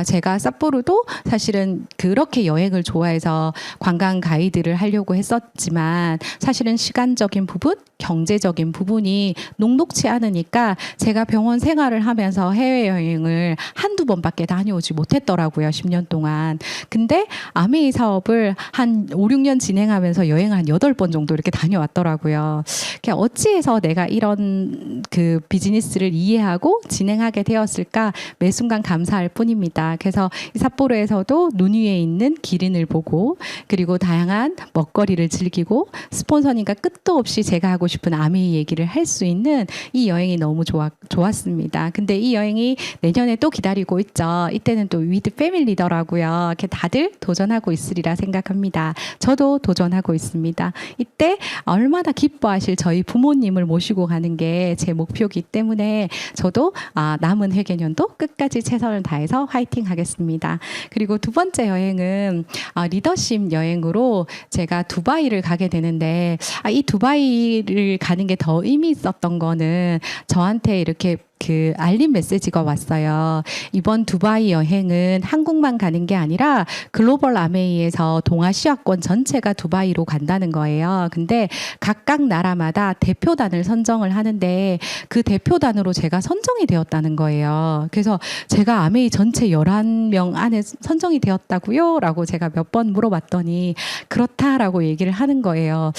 제가 삿포로도 사실은 그렇게 여행을 좋아해서 관광 가이드를 하려고 했었지만 사실은 시간적인 부분, 경제적인 부분이 녹록치 않으니까 제가 병원 생활을 하면서 해외여행을 한두 번밖에 다녀오지 못했더라고요. 10년 동안. 근데 아메이 사업을 한 5, 6년 진행하면서 여행을 한 8번 정도 이렇게 다녀왔더라고요. 어찌해서 내가 이런 그 비즈니스를 이해하고 진행하게 되었을까 매 순간 감사할 뿐입니다. 그래서 이 삿포로에서도 눈 위에 있는 기린을 보고, 그리고 다양한 먹거리를 즐기고, 스폰서님과 끝도 없이 제가 하고 싶은 아메이 얘기를 할 수 있는 이 여행이 너무 좋았습니다. 근데 이 여행이 내년에 또 기다리고 있죠. 이때는 또 위드 패밀리더라고요. 이렇게 다들 도전하고 있으리라 생각합니다. 저도 도전하고 있습니다. 이때 얼마나 기뻐하실 저희 부모님을 모시고 가는 게 제 목표이기 때문에 저도 남은 회계년도 끝까지 최선을 다해서 화이팅 하겠습니다. 그리고 두 번째 여행은 리더십 여행으로 제가 두바이를 가게 되는데, 이 두바이를 가는 게 더 의미 있었던 거는 저한테 이렇게 그 알림 메시지가 왔어요. 이번 두바이 여행은 한국만 가는 게 아니라 글로벌 아메이에서 동아시아권 전체가 두바이로 간다는 거예요. 근데 각각 나라마다 대표단을 선정을 하는데 그 대표단으로 제가 선정이 되었다는 거예요. 그래서 제가 아메이 전체 11명 안에 선정이 되었다고요? 라고 제가 몇 번 물어봤더니 그렇다라고 얘기를 하는 거예요.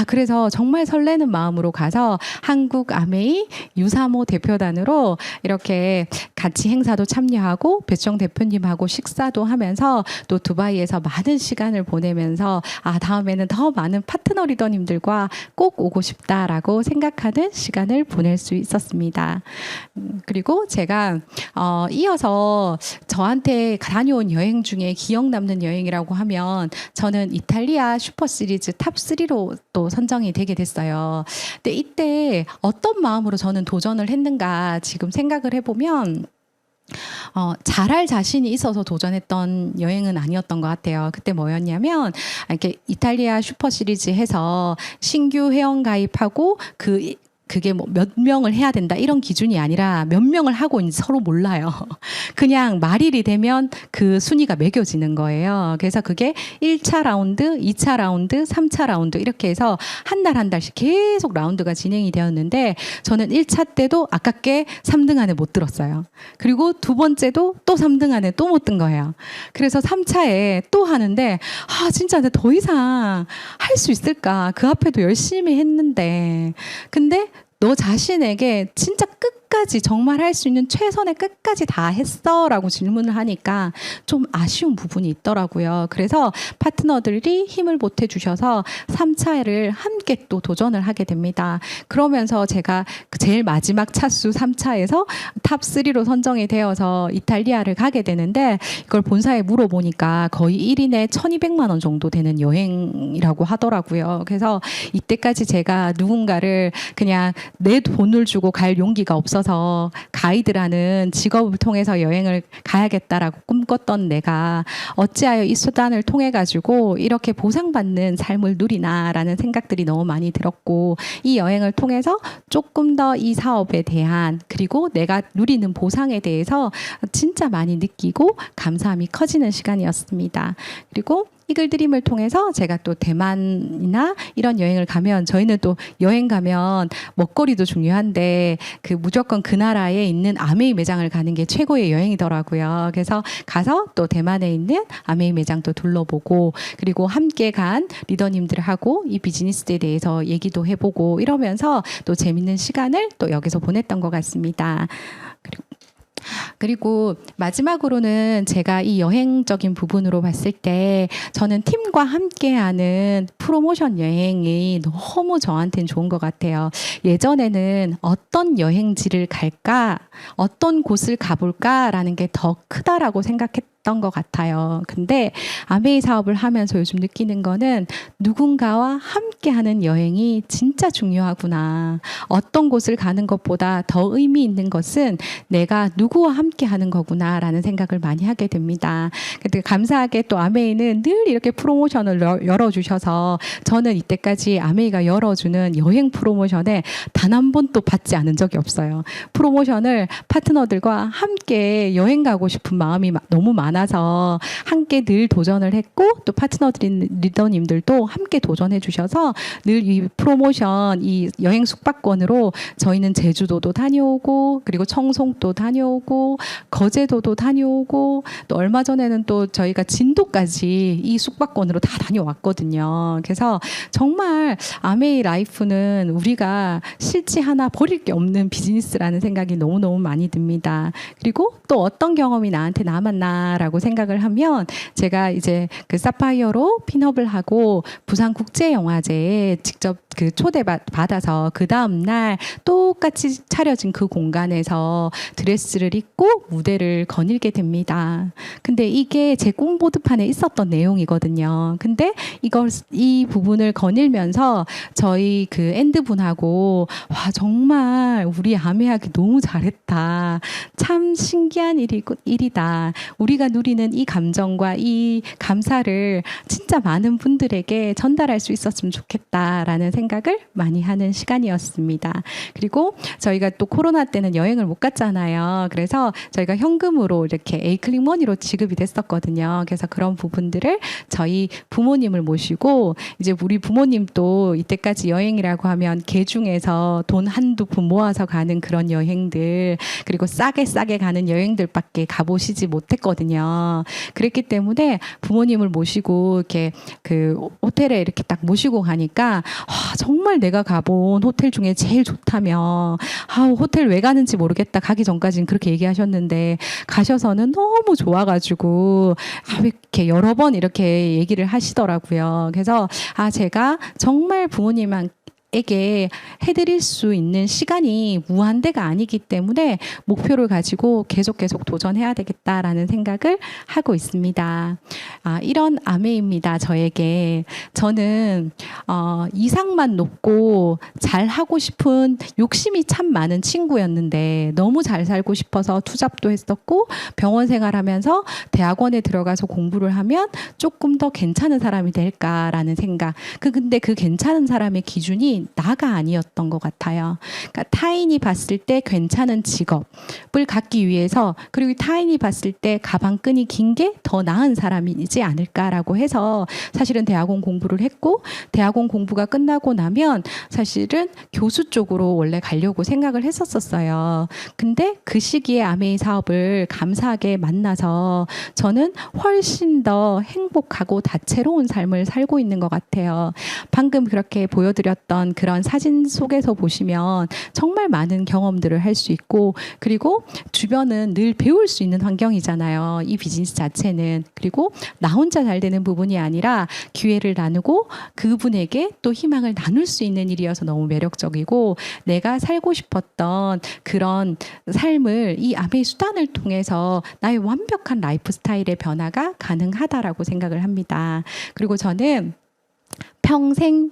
그래서 정말 설레는 마음으로 가서 한국 아메이 유사모 대표단으로 정도로 이렇게 같이 행사도 참여하고 배수정 대표님하고 식사도 하면서 또 두바이에서 많은 시간을 보내면서 다음에는 더 많은 파트너 리더님들과 꼭 오고 싶다라고 생각하는 시간을 보낼 수 있었습니다. 그리고 제가 이어서 저한테 다녀온 여행 중에 기억 남는 여행이라고 하면 저는 이탈리아 슈퍼시리즈 탑3로 또 선정이 되게 됐어요. 근데 이때 어떤 마음으로 저는 도전을 했는가 지금 생각을 해보면 잘할 자신이 있어서 도전했던 여행은 아니었던 것 같아요. 그때 뭐였냐면 이렇게 이탈리아 슈퍼 시리즈 해서 신규 회원 가입하고 그게 뭐 몇 명을 해야 된다 이런 기준이 아니라 몇 명을 하고 이제 서로 몰라요. 그냥 말일이 되면 그 순위가 매겨지는 거예요. 그래서 그게 1차 라운드, 2차 라운드, 3차 라운드 이렇게 해서 한 달 한 달씩 계속 라운드가 진행이 되었는데 저는 1차 때도 아깝게 3등 안에 못 들었어요. 그리고 두 번째도 또 3등 안에 또 못 든 거예요. 그래서 3차에 또 하는데 진짜 더 이상 할 수 있을까? 그 앞에도 열심히 했는데 근데 너 자신에게 진짜 끝까지 정말 할 수 있는 최선의 끝까지 다 했어? 라고 질문을 하니까 좀 아쉬운 부분이 있더라고요. 그래서 파트너들이 힘을 보태주셔서 3차를 함께 또 도전을 하게 됩니다. 그러면서 제가 제일 마지막 차수 3차에서 탑3로 선정이 되어서 이탈리아를 가게 되는데 이걸 본사에 물어보니까 거의 1인에 1,200만 원 정도 되는 여행이라고 하더라고요. 그래서 이때까지 제가 누군가를 그냥 내 돈을 주고 갈 용기가 없어서 가이드라는 직업을 통해서 여행을 가야겠다라고 꿈꿨던 내가 어찌하여 이 수단을 통해 가지고 이렇게 보상받는 삶을 누리나라는 생각들이 너무 많이 들었고 이 여행을 통해서 조금 더 이 사업에 대한 그리고 내가 누리는 보상에 대해서 진짜 많이 느끼고 감사함이 커지는 시간이었습니다. 그리고 이글드림을 통해서 제가 또 대만이나 이런 여행을 가면 저희는 또 여행 가면 먹거리도 중요한데 무조건 그 나라에 있는 아메이 매장을 가는 게 최고의 여행이더라고요. 그래서 가서 또 대만에 있는 아메이 매장도 둘러보고 그리고 함께 간 리더님들하고 이 비즈니스에 대해서 얘기도 해보고 이러면서 또 재밌는 시간을 또 여기서 보냈던 것 같습니다. 그리고 마지막으로는 제가 이 여행적인 부분으로 봤을 때 저는 팀과 함께하는 프로모션 여행이 너무 저한테는 좋은 것 같아요. 예전에는 어떤 여행지를 갈까, 어떤 곳을 가볼까라는 게 더 크다라고 생각했던 것 같아요. 근데 아메이 사업을 하면서 요즘 느끼는 거는 누군가와 함께하는 여행이 진짜 중요하구나. 어떤 곳을 가는 것보다 더 의미 있는 것은 내가 누구와 함께하는 거구나라는 생각을 많이 하게 됩니다. 근데 감사하게 또 아메이는 늘 이렇게 프로모션을 열어주셔서 저는 이때까지 아메이가 열어주는 여행 프로모션에 단 한 번도 받지 않은 적이 없어요. 프로모션을 파트너들과 함께 여행 가고 싶은 마음이 너무 많아서 함께 늘 도전을 했고 또 파트너들 리더님들도 함께 도전해 주셔서 늘 이 프로모션 이 여행 숙박권으로 저희는 제주도도 다녀오고 그리고 청송도 다녀오고 거제도도 다녀오고 또 얼마 전에는 또 저희가 진도까지 이 숙박권으로 다 다녀왔거든요. 그래서 정말 아메이 라이프는 우리가 실지 하나 버릴 게 없는 비즈니스라는 생각이 너무너무 많이 듭니다. 그리고 또 어떤 경험이 나한테 남았나라고 생각을 하면 제가 이제 그 사파이어로 핀업을 하고 부산국제영화제에 직접 초대받아서 그 다음날 똑같이 차려진 그 공간에서 드레스를 입고 무대를 거닐게 됩니다. 근데 이게 제 꿈보드판에 있었던 내용이거든요. 근데 이 부분을 거닐면서 저희 그 엔드분하고 와 정말 우리 아메하기 너무 잘했다. 참 신기한 일이다. 우리가 누리는 이 감정과 이 감사를 진짜 많은 분들에게 전달할 수 있었으면 좋겠다라는 생각을 많이 하는 시간이었습니다. 그리고 저희가 또 코로나 때는 여행을 못 갔잖아요. 그래서 저희가 현금으로 이렇게 에이클릭머니로 지급이 됐었거든요. 그래서 그런 부분들을 저희 부모님을 모시고 이제 우리 부모님도 이때까지 여행이라고 하면 계중에서 돈 한두 푼 모아서 가는 그런 여행들 그리고 싸게 가는 여행들밖에 가보시지 못했거든요. 있었거든요. 그랬기 때문에 부모님을 모시고 이렇게 그 호텔에 이렇게 딱 모시고 가니까 정말 내가 가본 호텔 중에 제일 좋다며 호텔 왜 가는지 모르겠다. 가기 전까지는 그렇게 얘기하셨는데 가셔서는 너무 좋아가지고 이렇게 여러 번 이렇게 얘기를 하시더라고요. 그래서 제가 정말 부모님에게 해드릴 수 있는 시간이 무한대가 아니기 때문에 목표를 가지고 계속 도전해야 되겠다라는 생각을 하고 있습니다. 이런 아메입니다. 저는 이상만 높고 잘하고 싶은 욕심이 참 많은 친구였는데 너무 잘 살고 싶어서 투잡도 했었고 병원 생활하면서 대학원에 들어가서 공부를 하면 조금 더 괜찮은 사람이 될까라는 생각. 근데 그 괜찮은 사람의 기준이 나가 아니었던 것 같아요. 그러니까 타인이 봤을 때 괜찮은 직업을 갖기 위해서 그리고 타인이 봤을 때 가방끈이 긴 게 더 나은 사람이지 않을까라고 해서 사실은 대학원 공부를 했고 대학원 공부가 끝나고 나면 사실은 교수 쪽으로 원래 가려고 생각을 했었어요. 근데 그 시기에 아메이 사업을 감사하게 만나서 저는 훨씬 더 행복하고 다채로운 삶을 살고 있는 것 같아요. 방금 그렇게 보여드렸던 그런 사진 속에서 보시면 정말 많은 경험들을 할 수 있고 그리고 주변은 늘 배울 수 있는 환경이잖아요. 이 비즈니스 자체는. 그리고 나 혼자 잘 되는 부분이 아니라 기회를 나누고 그분에게 또 희망을 나눌 수 있는 일이어서 너무 매력적이고 내가 살고 싶었던 그런 삶을 이 아메이 수단을 통해서 나의 완벽한 라이프 스타일의 변화가 가능하다라고 생각을 합니다. 그리고 저는 평생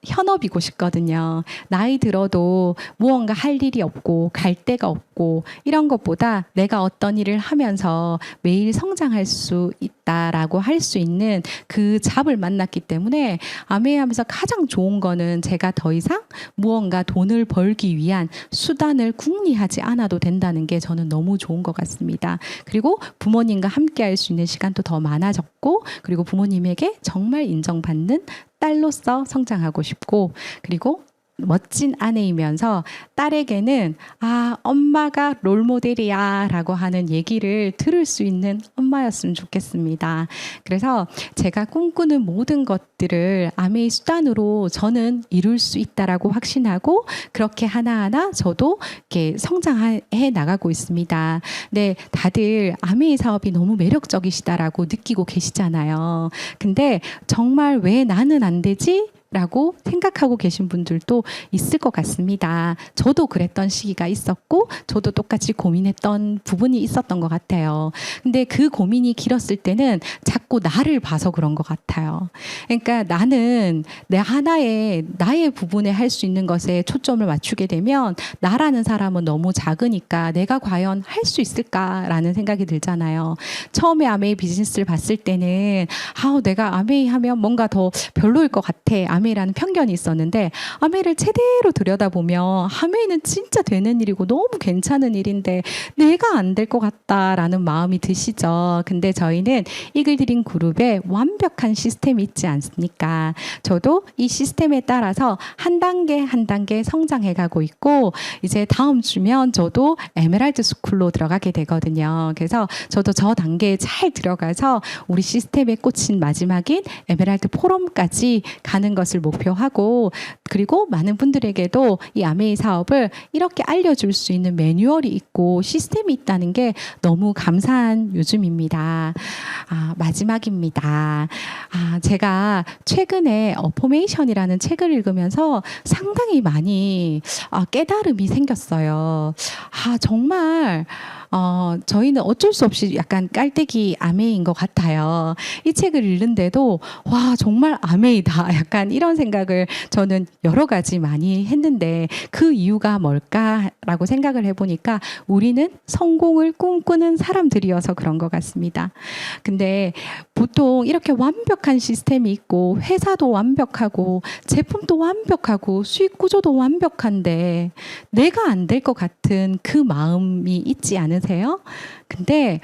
현업이고 싶거든요. 나이 들어도 무언가 할 일이 없고 갈 데가 없고 이런 것보다 내가 어떤 일을 하면서 매일 성장할 수 있다라고 할 수 있는 그 잡을 만났기 때문에 아메이 하면서 가장 좋은 거는 제가 더 이상 무언가 돈을 벌기 위한 수단을 궁리하지 않아도 된다는 게 저는 너무 좋은 것 같습니다. 그리고 부모님과 함께 할 수 있는 시간도 더 많아졌고 그리고 부모님에게 정말 인정받는 딸로서 성장하고 싶고 그리고 멋진 아내이면서 딸에게는 엄마가 롤모델이야 라고 하는 얘기를 들을 수 있는 엄마였으면 좋겠습니다. 그래서 제가 꿈꾸는 모든 것들을 아메이 수단으로 저는 이룰 수 있다라고 확신하고 그렇게 하나하나 저도 이렇게 성장해 나가고 있습니다. 네, 다들 아메이 사업이 너무 매력적이시다라고 느끼고 계시잖아요. 근데 정말 왜 나는 안 되지? 라고 생각하고 계신 분들도 있을 것 같습니다. 저도 그랬던 시기가 있었고 저도 똑같이 고민했던 부분이 있었던 것 같아요. 근데 그 고민이 길었을 때는 자꾸 나를 봐서 그런 것 같아요. 그러니까 나는 나의 부분에 할 수 있는 것에 초점을 맞추게 되면 나라는 사람은 너무 작으니까 내가 과연 할 수 있을까라는 생각이 들잖아요. 처음에 아메이 비즈니스를 봤을 때는 내가 아메이 하면 뭔가 더 별로일 것 같아. 아메이라는 편견이 있었는데 아메이를 제대로 들여다보면 아메이는 진짜 되는 일이고 너무 괜찮은 일인데 내가 안 될 것 같다라는 마음이 드시죠. 근데 저희는 이글드림 그룹에 완벽한 시스템이 있지 않습니까? 저도 이 시스템에 따라서 한 단계 한 단계 성장해 가고 있고 이제 다음 주면 저도 에메랄드 스쿨로 들어가게 되거든요. 그래서 저도 저 단계에 잘 들어가서 우리 시스템에 꽂힌 마지막인 에메랄드 포럼까지 가는 것을 목표하고 그리고 많은 분들에게도 이 아메이 사업을 이렇게 알려줄 수 있는 매뉴얼이 있고 시스템이 있다는 게 너무 감사한 요즘입니다. 마지막입니다. 제가 최근에 어포메이션이라는 책을 읽으면서 상당히 많이 깨달음이 생겼어요. 정말 저희는 어쩔 수 없이 약간 깔때기 아메이인 것 같아요. 이 책을 읽는데도 정말 아메이다. 약간 이런 생각을 저는 여러 가지 많이 했는데 그 이유가 뭘까라고 생각을 해보니까 우리는 성공을 꿈꾸는 사람들이어서 그런 것 같습니다. 근데 보통 이렇게 완벽한 시스템이 있고 회사도 완벽하고 제품도 완벽하고 수익 구조도 완벽한데 내가 안 될 것 같은 그 마음이 있지 않으세요? 근데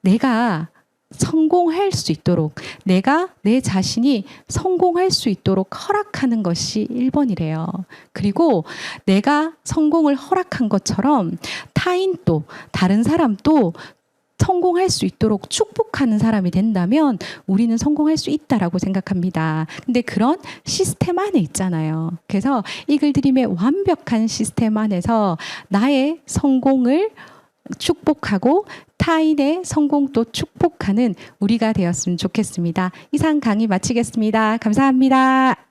내가 성공할 수 있도록 내가 내 자신이 성공할 수 있도록 허락하는 것이 1번이래요. 그리고 내가 성공을 허락한 것처럼 타인도 다른 사람도 성공할 수 있도록 축복하는 사람이 된다면 우리는 성공할 수 있다라고 생각합니다. 근데 그런 시스템 안에 있잖아요. 그래서 이글드림의 완벽한 시스템 안에서 나의 성공을 축복하고 타인의 성공도 축복하는 우리가 되었으면 좋겠습니다. 이상 강의 마치겠습니다. 감사합니다.